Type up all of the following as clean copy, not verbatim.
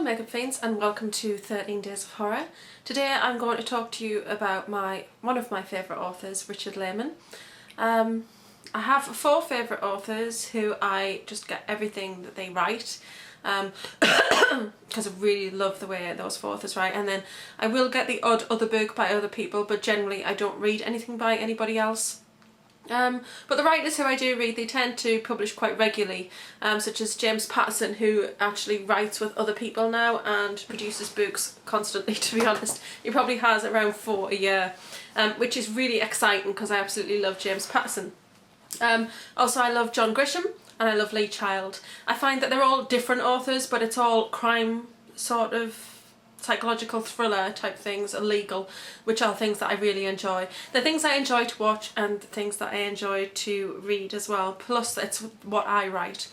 Makeup Fiends, and welcome to 13 Days of Horror. Today I'm going to talk to you about one of my favourite authors, Richard Laymon. I have 4 favourite authors who I just get everything that they write because I really love the way those 4 authors write, and then I will get the odd other book by other people, but generally I don't read anything by anybody else. But the writers who I do read, they tend to publish quite regularly, such as James Patterson, who actually writes with other people now and produces books constantly, to be honest. He probably has around 4 a year, which is really exciting because I absolutely love James Patterson. Also I love John Grisham and I love Lee Child. I find that they're all different authors, but it's all crime sort of psychological thriller type things, illegal, which are things that I really enjoy. The things I enjoy to watch and the things that I enjoy to read as well, plus it's what I write.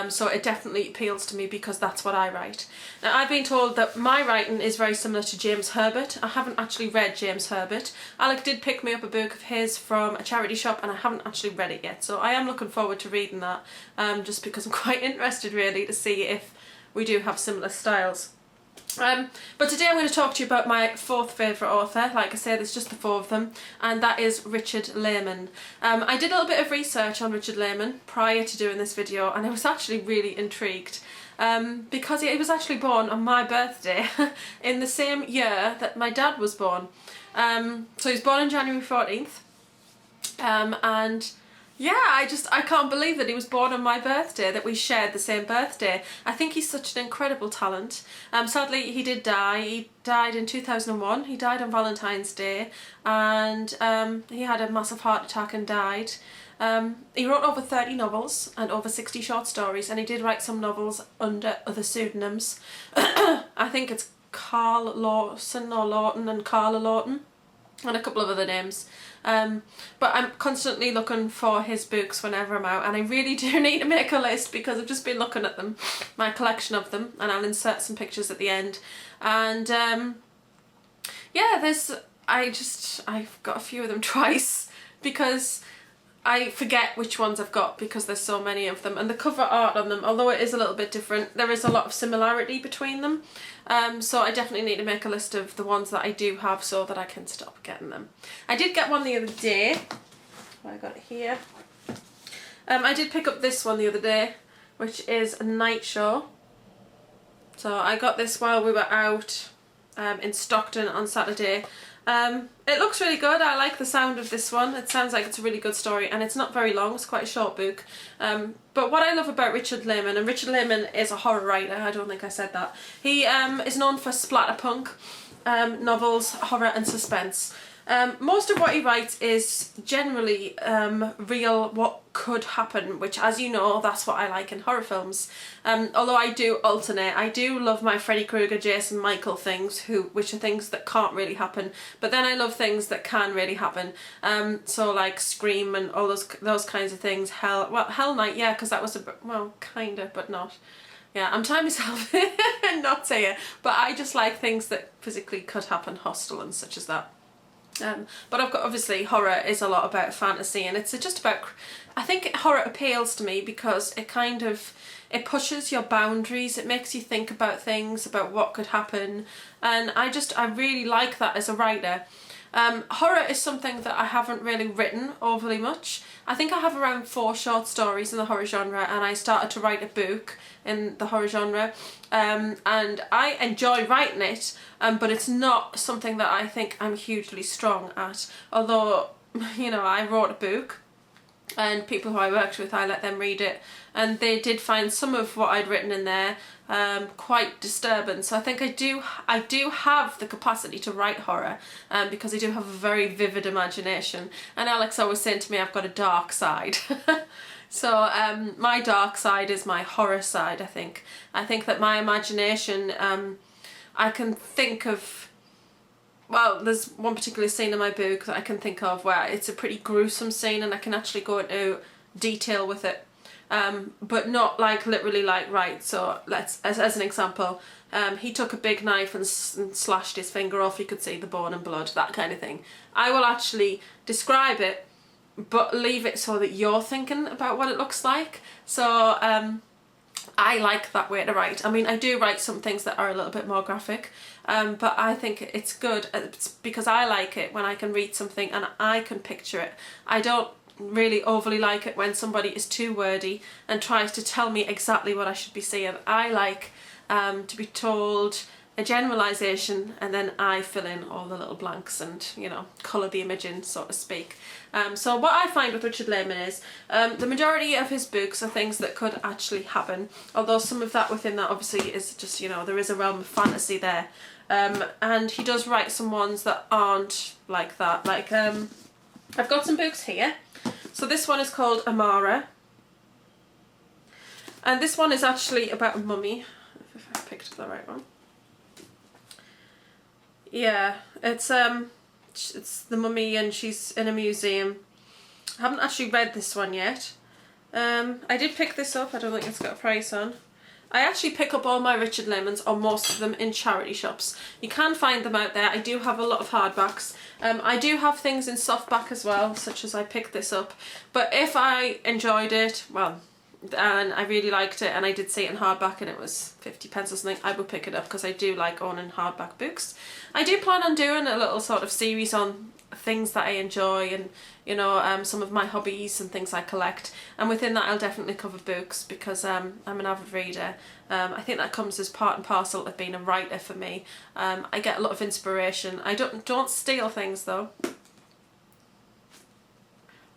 So it definitely appeals to me because that's what I write. Now I've been told that my writing is very similar to James Herbert. I haven't actually read James Herbert. Alec did pick me up a book of his from a charity shop and I haven't actually read it yet, so I am looking forward to reading that, just because I'm quite interested really to see if we do have similar styles. But today I'm going to talk to you about my 4th favourite author. Like I said, there's just the 4 of them, and that is Richard Laymon. I did a little bit of research on Richard Laymon prior to doing this video, and I was actually really intrigued because he was actually born on my birthday in the same year that my dad was born. So he was born on January 14th, and yeah, I can't believe that he was born on my birthday, that we shared the same birthday. I think he's such an incredible talent. Sadly, he did die. He died in 2001. He died on Valentine's Day, and he had a massive heart attack and died. He wrote over 30 novels and over 60 short stories, and he did write some novels under other pseudonyms. I think it's Carl Lawson or Lawton and Carla Lawton, and a couple of other names. But I'm constantly looking for his books whenever I'm out, and I really do need to make a list because I've just been looking at them, my collection of them, and I'll insert some pictures at the end. And yeah, I've got a few of them twice because I forget which ones I've got because there's so many of them, and the cover art on them, although it is a little bit different, there is a lot of similarity between them. So I definitely need to make a list of the ones that I do have so that I can stop getting them. I did get one the other day. I got it here. I did pick up this one the other day, which is a Night Show. So I got this while we were out in Stockton on Saturday. It looks really good. I like the sound of this one. It sounds like it's a really good story, and it's not very long. It's quite a short book. But what I love about Richard Laymon, and Richard Laymon is a horror writer, I don't think I said that. He is known for splatterpunk novels, horror and suspense. Most of what he writes is generally real, what could happen, which, as you know, that's what I like in horror films. Although I do alternate. I do love my Freddy Krueger, Jason Michael things, which are things that can't really happen, but then I love things that can really happen. So like Scream and all those kinds of things. Hell Night, yeah, because that was well, kinda, but not. Yeah, I'm trying myself not say it, but I just like things that physically could happen, Hostel and such as that. But I've got, obviously, horror is a lot about fantasy, and it's just about, I think horror appeals to me because it it pushes your boundaries, it makes you think about things, about what could happen, and I really like that as a writer. Horror is something that I haven't really written overly much. I think I have around 4 short stories in the horror genre, and I started to write a book in the horror genre, and I enjoy writing it, but it's not something that I think I'm hugely strong at. Although, you know, I wrote a book, and people who I worked with, I let them read it, and they did find some of what I'd written in there quite disturbing. So I think I do have the capacity to write horror, because I do have a very vivid imagination, and Alex always saying to me I've got a dark side. So my dark side is my horror side, I think. I think that my imagination, I can think of, well, there's one particular scene in my book that I can think of where it's a pretty gruesome scene, and I can actually go into detail with it, but not like literally like, right, so as an example, he took a big knife and slashed his finger off, you could see the bone and blood, that kind of thing. I will actually describe it, but leave it so that you're thinking about what it looks like. So I like that way to write. I mean, I do write some things that are a little bit more graphic, but I think it's good. It's because I like it when I can read something and I can picture it. I don't really overly like it when somebody is too wordy and tries to tell me exactly what I should be saying. I like to be told a generalisation and then I fill in all the little blanks and, you know, colour the image in, so to speak. So what I find with Richard Laymon is the majority of his books are things that could actually happen, although some of that within that obviously is just, you know, there is a realm of fantasy there. And he does write some ones that aren't like that. Like, I've got some books here. So this one is called Amara. And this one is actually about a mummy, if I picked up the right one. Yeah, it's the mummy and she's in a museum. I haven't actually read this one yet. I did pick this up, I don't think it's got a price on. I actually pick up all my Richard Laymons, or most of them, in charity shops. You can find them out there. I do have a lot of hardbacks. I do have things in softback as well, such as I picked this up. But if I enjoyed it, well, and I really liked it and I did see it in hardback and it was 50p or something, I would pick it up because I do like owning hardback books. I do plan on doing a little sort of series on things that I enjoy and, you know, some of my hobbies and things I collect, and within that I'll definitely cover books because I'm an avid reader. I think that comes as part and parcel of being a writer for me. I get a lot of inspiration. I don't steal things though.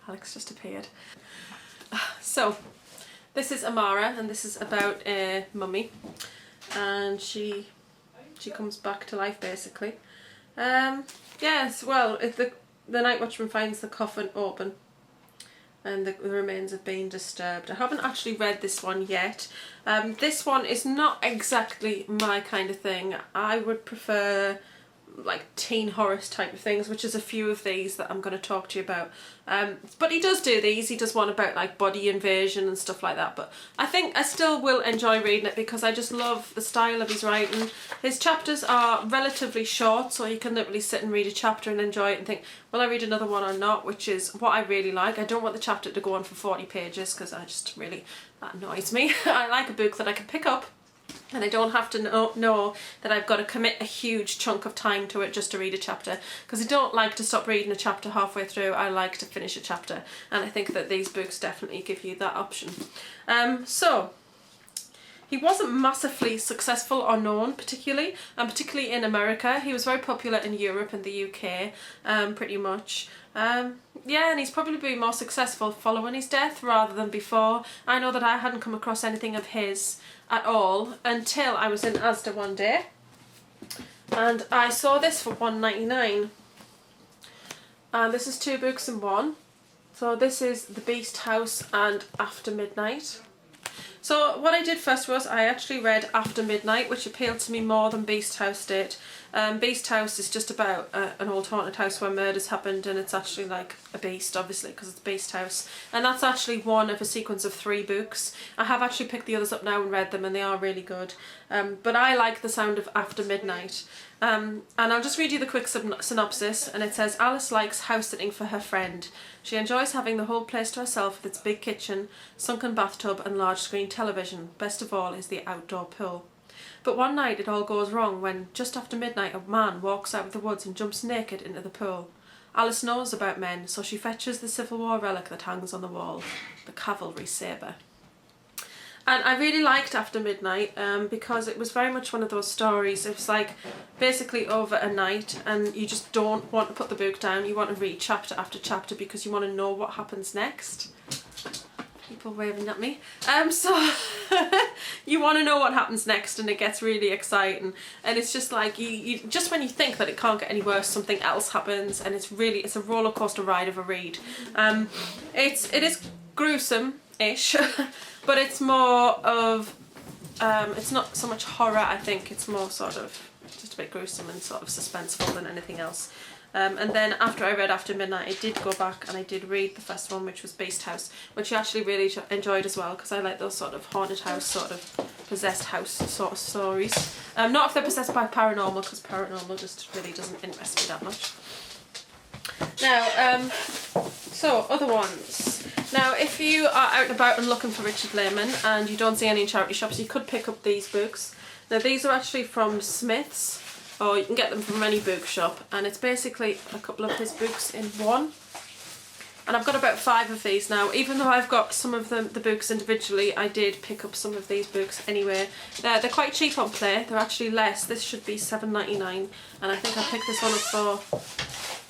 Alex just appeared. So this is Amara, and this is about a mummy, and she comes back to life basically. Yes, well, the night watchman finds the coffin open and the remains have been disturbed. I haven't actually read this one yet. This one is not exactly my kind of thing. I would prefer like teen horror type of things, which is a few of these that I'm going to talk to you about. But he does do these. He does one about like body invasion and stuff like that, but I think I still will enjoy reading it because I just love the style of his writing. His chapters are relatively short, so you can literally sit and read a chapter and enjoy it and think, will I read another one or not, which is what I really like. I don't want the chapter to go on for 40 pages because I just really, that annoys me. I like a book that I can pick up and I don't have to know that I've got to commit a huge chunk of time to it just to read a chapter, because I don't like to stop reading a chapter halfway through. I like to finish a chapter, and I think that these books definitely give you that option. So he wasn't massively successful or known particularly, and particularly in America. He was very popular in Europe and the UK, pretty much. Yeah, and he's probably been more successful following his death rather than before. I know that I hadn't come across anything of his at all until I was in Asda one day and I saw this for £1.99, and this is 2 books in one. So this is The Beast House and After Midnight. So what I did first was I actually read After Midnight, which appealed to me more than Beast House did. Beast House is just about an old haunted house where murders happened, and it's actually like a beast, obviously, because it's Beast House. And that's actually one of a sequence of 3 books. I have actually picked the others up now and read them, and they are really good. But I like the sound of After Midnight. And I'll just read you the quick synopsis, and it says, Alice likes house sitting for her friend. She enjoys having the whole place to herself with its big kitchen, sunken bathtub and large screen television. Best of all is the outdoor pool. But one night it all goes wrong when, just after midnight, a man walks out of the woods and jumps naked into the pool. Alice knows about men, so she fetches the Civil War relic that hangs on the wall, the cavalry sabre. And I really liked After Midnight because it was very much one of those stories. It was like basically over a night, and you just don't want to put the book down. You want to read chapter after chapter because you want to know what happens next. People waving at me. So you want to know what happens next, and it gets really exciting. And it's just like you just when you think that it can't get any worse, something else happens, and it's a roller coaster ride of a read. It is gruesome-ish. But it's more of, it's not so much horror, I think. It's more sort of just a bit gruesome and sort of suspenseful than anything else. And then after I read After Midnight, I did go back and I did read the first one, which was Beast House, which I actually really enjoyed as well, because I like those sort of haunted house, sort of possessed house sort of stories. Not if they're possessed by paranormal, because paranormal just really doesn't interest me that much. Now, so other ones. Now, if you are out and about and looking for Richard Laymon and you don't see any in charity shops, you could pick up these books. Now, these are actually from Smith's, or you can get them from any bookshop, and it's basically a couple of his books in one. And I've got about 5 of these now. Even though I've got some of the books individually, I did pick up some of these books anyway. They're quite cheap on Play. They're actually less. This should be $7.99, and I think I picked this one up for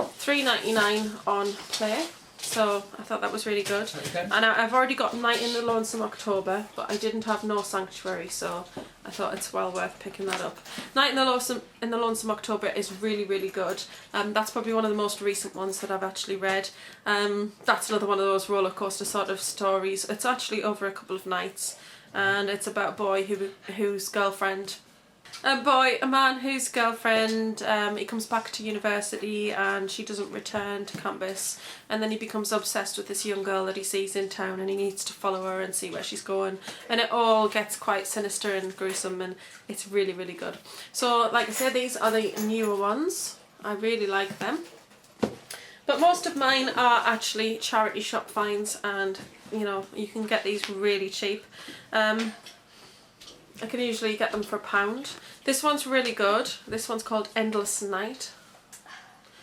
$3.99 on Play. So I thought that was really good. Okay. And I've already got Night in the Lonesome October, but I didn't have No Sanctuary, so I thought it's well worth picking that up. Night in the Lonesome October is really, really good. That's probably one of the most recent ones that I've actually read. That's another one of those roller coaster sort of stories. It's actually over a couple of nights, and it's about a boy whose girlfriend. A man whose girlfriend, he comes back to university and she doesn't return to campus, and then he becomes obsessed with this young girl that he sees in town, and he needs to follow her and see where she's going, and it all gets quite sinister and gruesome, and it's really, really good. So like I said, these are the newer ones. I really like them, but most of mine are actually charity shop finds, and you know, you can get these really cheap. I can usually get them for £1. This one's really good. This one's called Endless Night.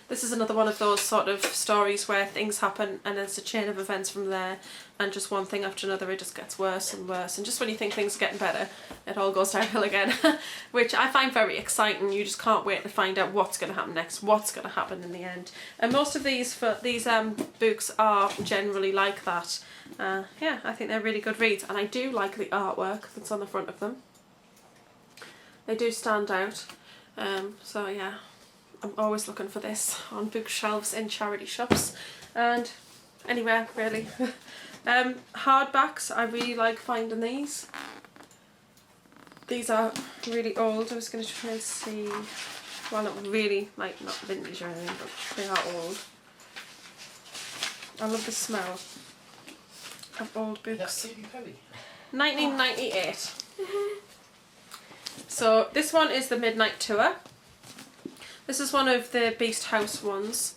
This is another one of those sort of stories where things happen and there's a chain of events from there, and just one thing after another, it just gets worse and worse, and just when you think things are getting better, it all goes downhill again. Which I find very exciting. You just can't wait to find out what's going to happen next, what's going to happen in the end. And most of these books are generally like that. Yeah, I think they're really good reads, and I do like the artwork that's on the front of them. They do stand out. So yeah, I'm always looking for this on bookshelves in charity shops and anywhere really. Hardbacks, I really like finding these. These are really old. I was going to try and see, well, not really, like not vintage or anything, but they are old. I love the smell of old books. 1998. So this one is the Midnight Tour. This is one of the Beast House ones,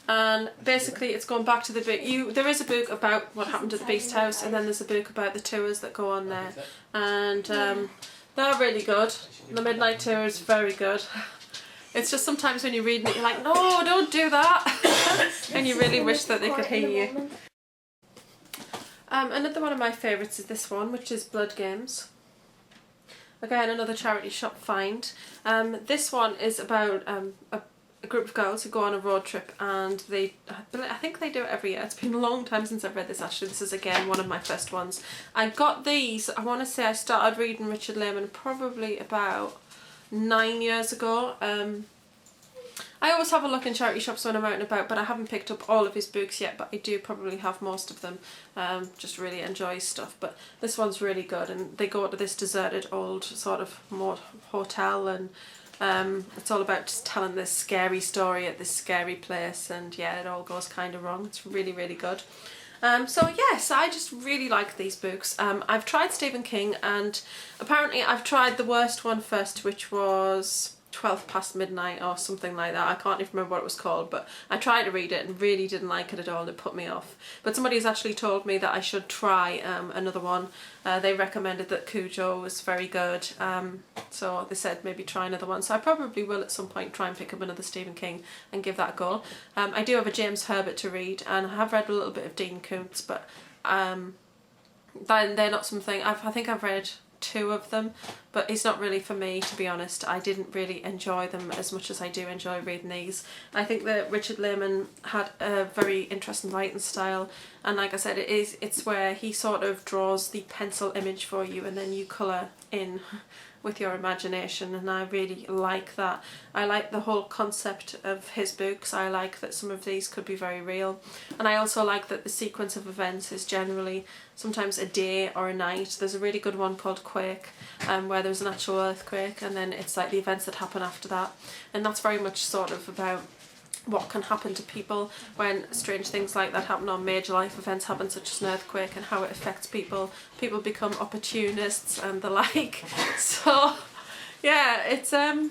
and basically it's going back to the book. There is a book about what happened to the Beast House, and then there's a book about the tours that go on there, and they're really good. The Midnight Tour is very good. It's just sometimes when you're reading it, you're like, no, don't do that, and you really wish that they could hear you. Another one of my favourites is this one, which is Blood Games. Again, another charity shop find. This one is about a group of girls who go on a road trip, and I think they do it every year. It's been a long time since I've read this actually. This is again one of my first ones. I got these, I want to say I started reading Richard Laymon probably about 9 years ago. I always have a look in charity shops when I'm out and about, but I haven't picked up all of his books yet, but I do probably have most of them. Just really enjoy stuff, but this one's really good, and they go to this deserted old sort of hotel, and it's all about just telling this scary story at this scary place, and yeah, it all goes kind of wrong. It's really, really good. So yes, I just really like these books. I've tried Stephen King, and apparently I've tried the worst one first, which was 12 Past Midnight or something like that. I can't even remember what it was called, but I tried to read it and really didn't like it at all, and it put me off. But somebody has actually told me that I should try another one. They recommended that Cujo was very good, so they said maybe try another one. So I probably will at some point try and pick up another Stephen King and give that a go. I do have a James Herbert to read, and I have read a little bit of Dean Koontz, but they're not something I think I've read 2 of them, but it's not really for me, to be honest. I didn't really enjoy them as much as I do enjoy reading these. I think that Richard Laymon had a very interesting writing style, and like I said, it's where he sort of draws the pencil image for you and then you colour in with your imagination, and I really like that. I like the whole concept of his books. I like that some of these could be very real, and I also like that the sequence of events is generally sometimes a day or a night. There's a really good one called Quake, where there's an actual earthquake, and then it's like the events that happen after that, and that's very much sort of about what can happen to people when strange things like that happen, or major life events happen such as an earthquake, and how it affects people. People become opportunists and the like. So yeah, it's yeah,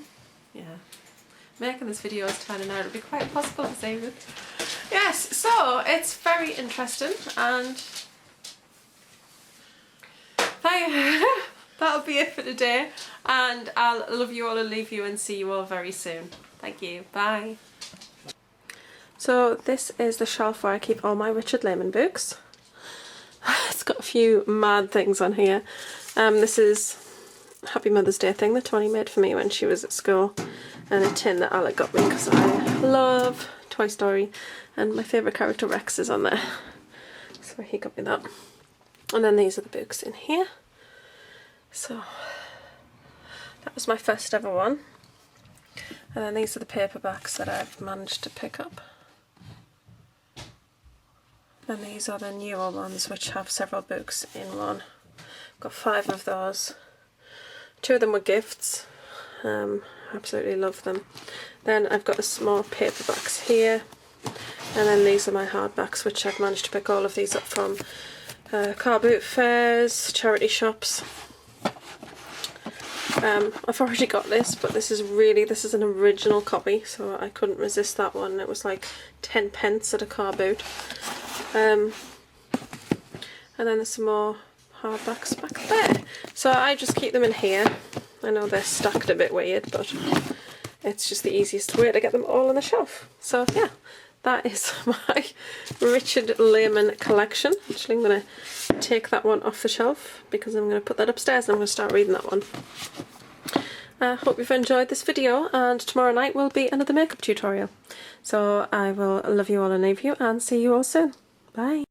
making this video is turning out to be quite possible this evening. Yes, so it's very interesting, and that'll be it for today, and I'll love you all and leave you and see you all very soon. Thank you, bye. So this is the shelf where I keep all my Richard Laymon books. It's got a few mad things on here. This is Happy Mother's Day thing that Tony made for me when she was at school, and a tin that Alec got me because I love Toy Story, and my favourite character Rex is on there, so he got me that. And then these are the books in here. So that was my first ever one, and then these are the paperbacks that I've managed to pick up. And these are the newer ones which have several books in one. Got 5 of those. 2 of them were gifts. Absolutely love them. Then I've got the small paperbacks here, and then these are my hardbacks, which I've managed to pick all of these up from car boot fairs, charity shops. I've already got this, but this is an original copy, so I couldn't resist that one. It was like 10 pence at a car boot. And then there's some more hardbacks back there. So I just keep them in here. I know they're stacked a bit weird, but it's just the easiest way to get them all on the shelf. So yeah, that is my Richard Laymon collection. Actually, I'm going to take that one off the shelf because I'm going to put that upstairs and I'm going to start reading that one. I hope you've enjoyed this video, and tomorrow night will be another makeup tutorial. So I will love you all and leave you and see you all soon. Bye.